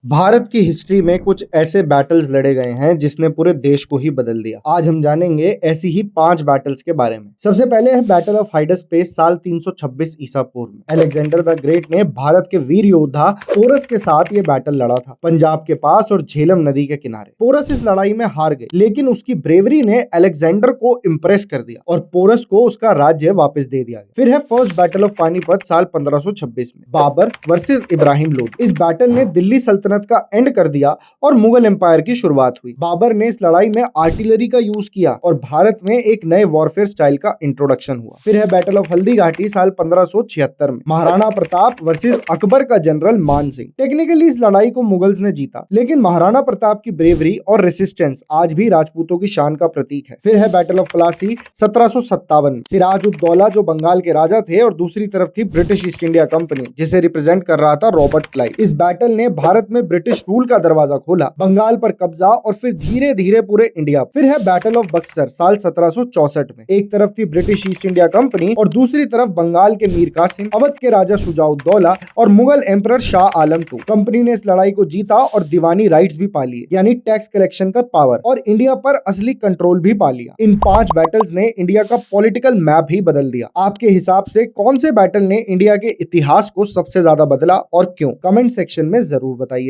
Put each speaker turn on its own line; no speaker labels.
भारत की हिस्ट्री में कुछ ऐसे बैटल्स लड़े गए हैं जिसने पूरे देश को ही बदल दिया। आज हम जानेंगे ऐसी ही 5 बैटल्स के बारे में। सबसे पहले है बैटल ऑफ हाइडसपेस साल 326 ईसा पूर्व में। अलेक्जेंडर द ग्रेट ने भारत के वीर योद्धा पोरस के साथ ये बैटल लड़ा था, पंजाब के पास और झेलम नदी के किनारे। पोरस इस लड़ाई में हार गए, लेकिन उसकी ब्रेवरी ने अलेक्जेंडर को इम्प्रेस कर दिया और पोरस को उसका राज्य वापस दे दिया गया। फिर है फर्स्ट बैटल ऑफ पानीपत साल 1526 में, बाबर वर्सेस इब्राहिम लोदी। इस बैटल ने दिल्ली सल्तनत का एंड कर दिया और मुगल एम्पायर की शुरुआत हुई। बाबर ने इस लड़ाई में आर्टिलरी का यूज किया और भारत में एक नए वॉरफेयर स्टाइल का इंट्रोडक्शन हुआ। फिर है बैटल ऑफ हल्दी घाटी साल 1576 में, महाराणा प्रताप वर्सेस अकबर का जनरल मान सिंह। टेक्निकली इस लड़ाई को मुगल्स ने जीता, लेकिन महाराणा प्रताप की ब्रेवरी और रेसिस्टेंस आज भी राजपूतों की शान का प्रतीक है। फिर है बैटल ऑफ प्लासी 1757 में, सिराज उद दौला जो बंगाल के राजा थे और दूसरी तरफ थी ब्रिटिश ईस्ट इंडिया कंपनी, जिसे रिप्रेजेंट कर रहा था रॉबर्ट क्लाइव। इस बैटल ने भारत में ब्रिटिश रूल का दरवाजा खोला, बंगाल पर कब्जा और फिर धीरे धीरे पूरे इंडिया। फिर है बैटल ऑफ बक्सर साल 1764 में, एक तरफ थी ब्रिटिश ईस्ट इंडिया कंपनी और दूसरी तरफ बंगाल के मीर कासिम, अवध के राजा शुजाउद्दौला और Mughal emperor Shah Alam II। Company ने इस लड़ाई को जीता और दीवानी राइट्स भी पा लिए, यानी टैक्स कलेक्शन का पावर, और इंडिया पर असली कंट्रोल भी पा लिया। इन 5 बैटल्स ने इंडिया का पॉलिटिकल मैप ही बदल दिया। आपके हिसाब से कौन से बैटल ने इंडिया के इतिहास को सबसे ज्यादा बदला और क्यों? कमेंट सेक्शन में जरूर बताइए।